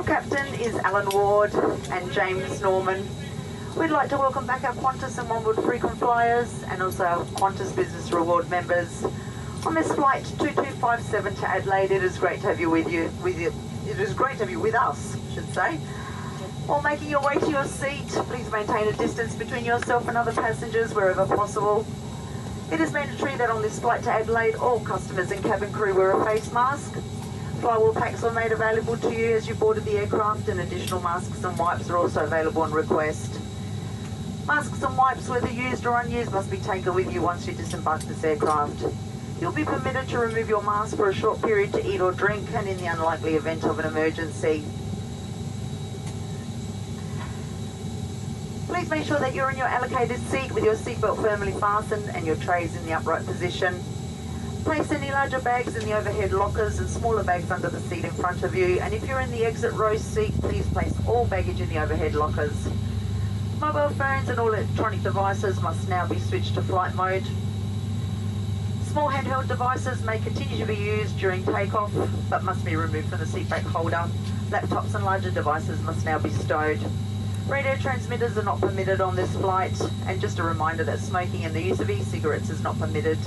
Your captain is Alan Ward and James Norman. We'd like to welcome back our Qantas and Onewood frequent flyers and also our Qantas Business Reward members. On this flight 2257 to Adelaide, it is great to have you with us, I should say. While making your way to your seat, please maintain a distance between yourself and other passengers wherever possible. It is mandatory that on this flight to Adelaide, all customers and cabin crew wear a face mask. Flywheel packs are made available to you as you boarded the aircraft, and additional masks and wipes are also available on request. Masks and wipes, whether used or unused, must be taken with you once you disembark this aircraft. You'll be permitted to remove your mask for a short period to eat or drink, and in the unlikely event of an emergency. Please make sure that you're in your allocated seat with your seatbelt firmly fastened and your trays in the upright position. Place any larger bags in the overhead lockers and smaller bags under the seat in front of you, and if you're in the exit row seat, please place all baggage in the overhead lockers. Mobile phones and all electronic devices must now be switched to flight mode. Small handheld devices may continue to be used during takeoff, but must be removed from the seat back holder. Laptops and larger devices must now be stowed. Radio transmitters are not permitted on this flight, and just a reminder that smoking and the use of e-cigarettes is not permitted.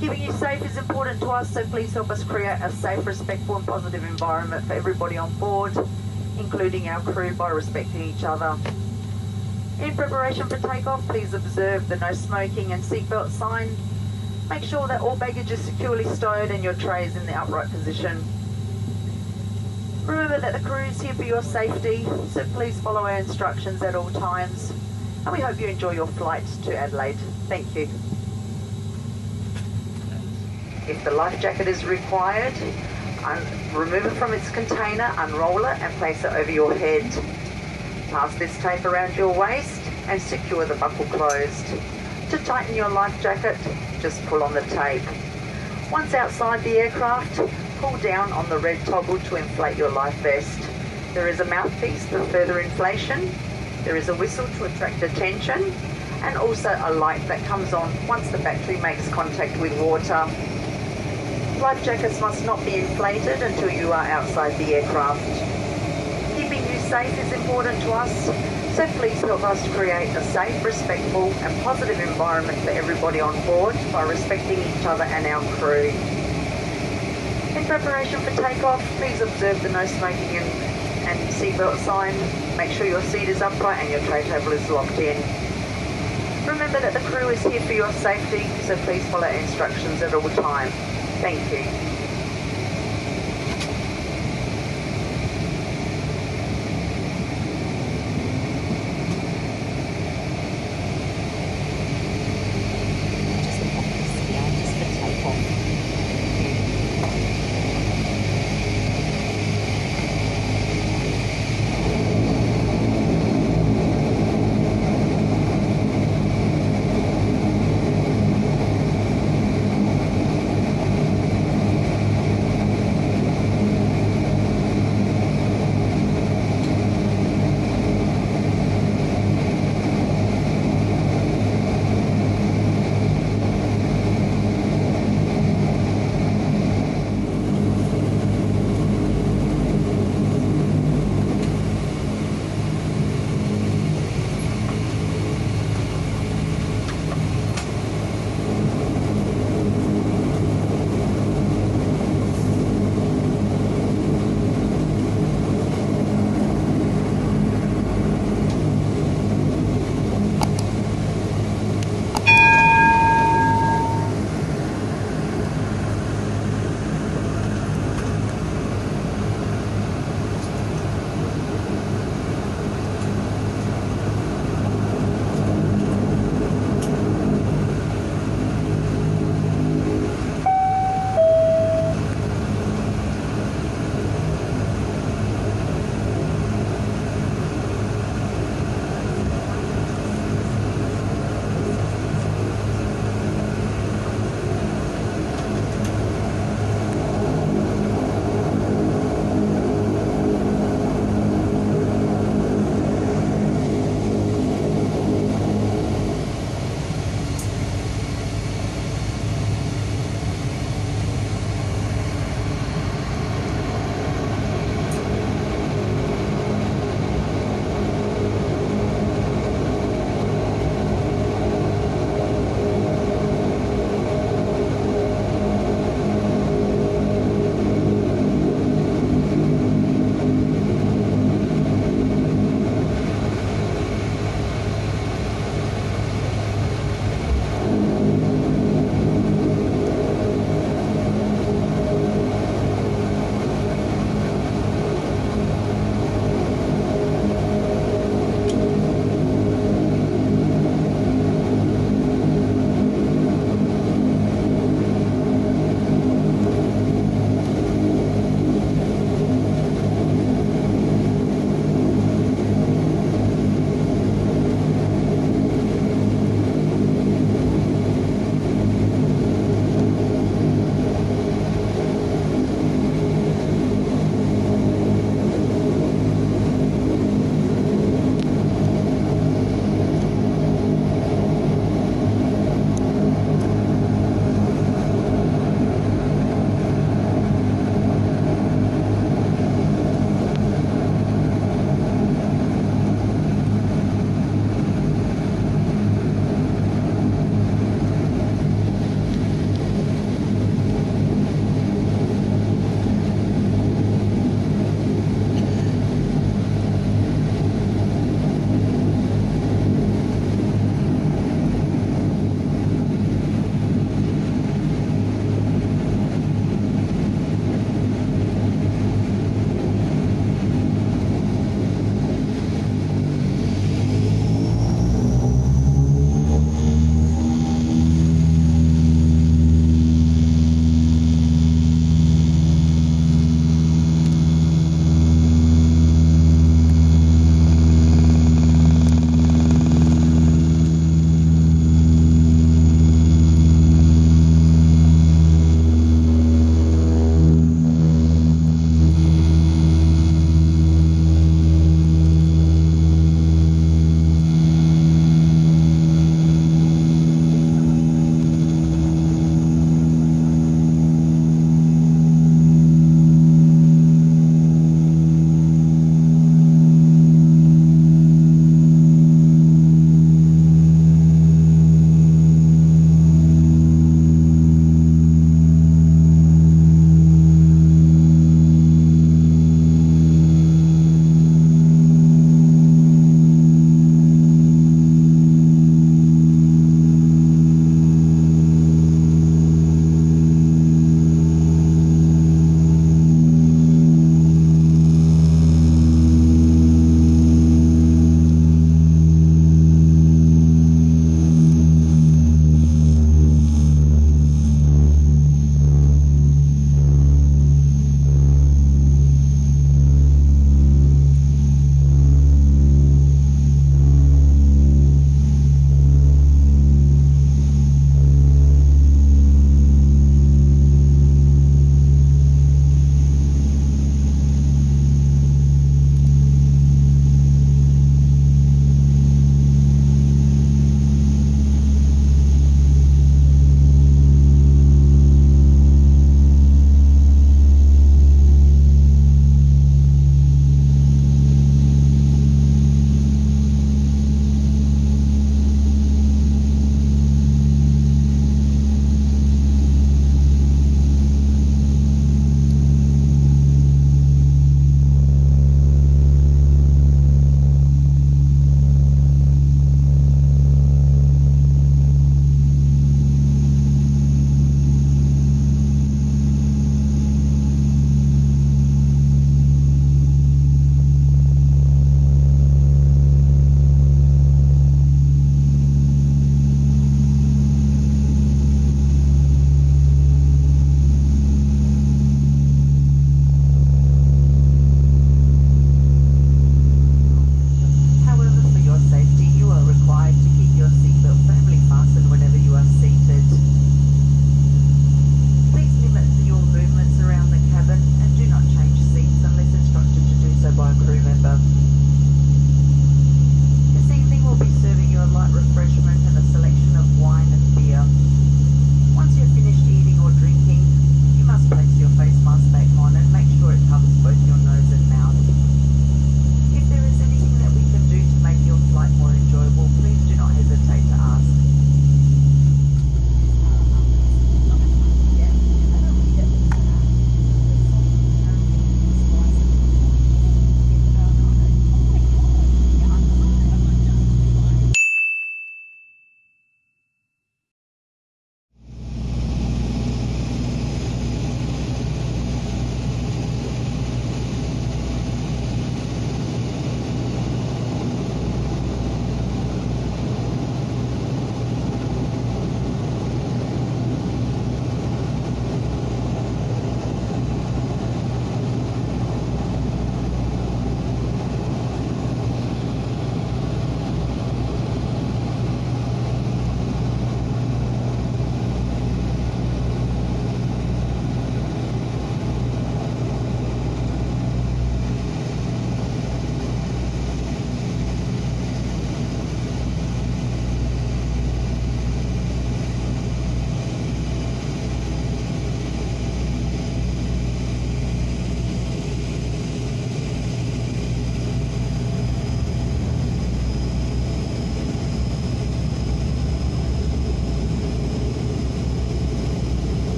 Keeping you safe is important to us, so please help us create a safe, respectful and positive environment for everybody on board, including our crew, by respecting each other. In preparation for takeoff, please observe the no smoking and seatbelt sign. Make sure that all baggage is securely stowed and your tray is in the upright position. Remember that the crew is here for your safety, so please follow our instructions at all times. And we hope you enjoy your flight to Adelaide. Thank you. If the life jacket is required, remove it from its container, unroll it and place it over your head. Pass this tape around your waist and secure the buckle closed. To tighten your life jacket, just pull on the tape. Once outside the aircraft, pull down on the red toggle to inflate your life vest. There is a mouthpiece for further inflation. There is a whistle to attract attention, and also a light that comes on once the battery makes contact with water. Life jackets must not be inflated until you are outside the aircraft. Keeping you safe is important to us, so please help us create a safe, respectful and positive environment for everybody on board by respecting each other and our crew. In preparation for takeoff, please observe the no smoking and seatbelt sign. Make sure your seat is upright and your tray table is locked in. Remember that the crew is here for your safety, so please follow instructions at all times. Thank you.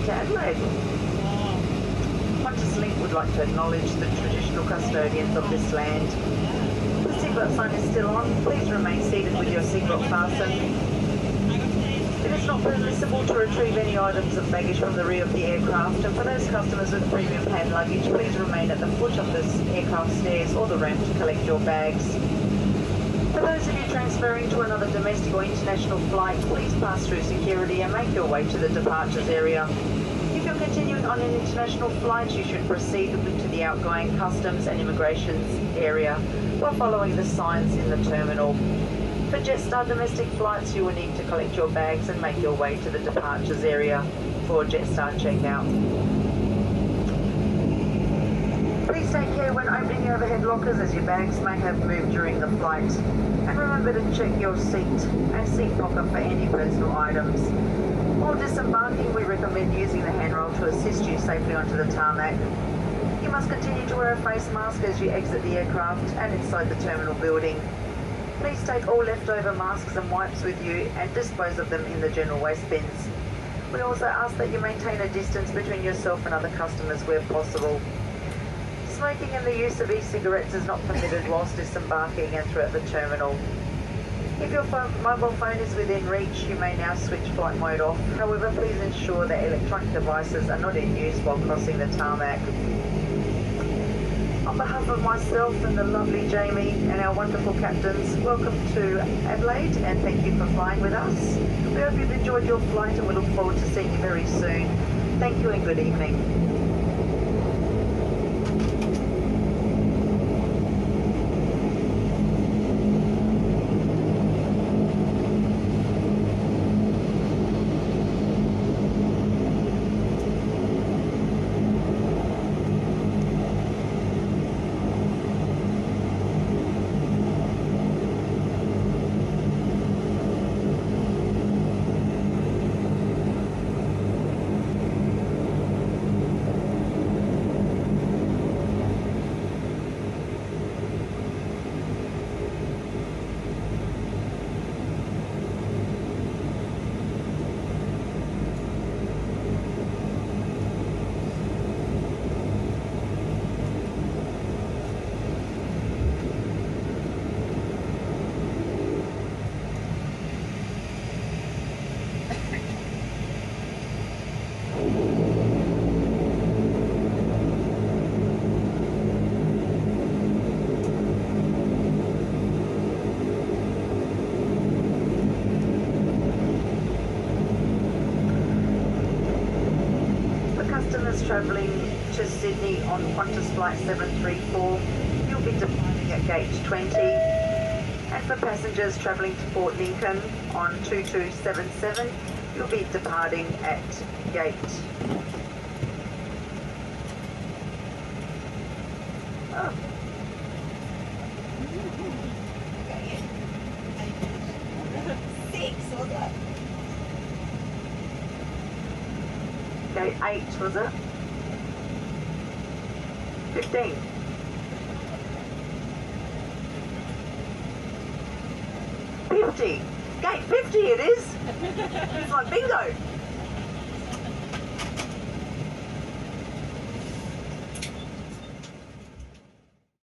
welcome to Adelaide. Qantaslink would like to acknowledge the traditional custodians of this land. The seatbelt sign is still on. Please remain seated with your seatbelt fastened. It is not permissible to retrieve any items of baggage from the rear of the aircraft, and for those customers with premium hand luggage, please remain at the foot of the aircraft stairs or the ramp to collect your bags. For those of you transferring to another domestic or international flight, please pass through security and make your way to the departures area. If you're continuing on an international flight, you should proceed to the outgoing customs and immigration area while following the signs in the terminal. For Jetstar domestic flights, you will need to collect your bags and make your way to the departures area for Jetstar checkout. Please take care when opening your overhead lockers, as your bags may have moved during the flight. And remember to check your seat and seat pocket for any personal items. While disembarking, we recommend using the handrail to assist you safely onto the tarmac. You must continue to wear a face mask as you exit the aircraft and inside the terminal building. Please take all leftover masks and wipes with you and dispose of them in the general waste bins. We also ask that you maintain a distance between yourself and other customers where possible. Smoking and the use of e-cigarettes is not permitted whilst disembarking and throughout the terminal. If your mobile phone is within reach, you may now switch flight mode off. However, please ensure that electronic devices are not in use while crossing the tarmac. On behalf of myself and the lovely Jamie and our wonderful captains, welcome to Adelaide and thank you for flying with us. We hope you've enjoyed your flight and we look forward to seeing you very soon. Thank you and good evening. Travelling to Sydney on Qantas Flight 734, you'll be departing at gate 20. And for passengers travelling to Port Lincoln on 2277, you'll be departing at gate 6, was it? Gate 8, was it? 15. Gate 50 it is. It's like bingo.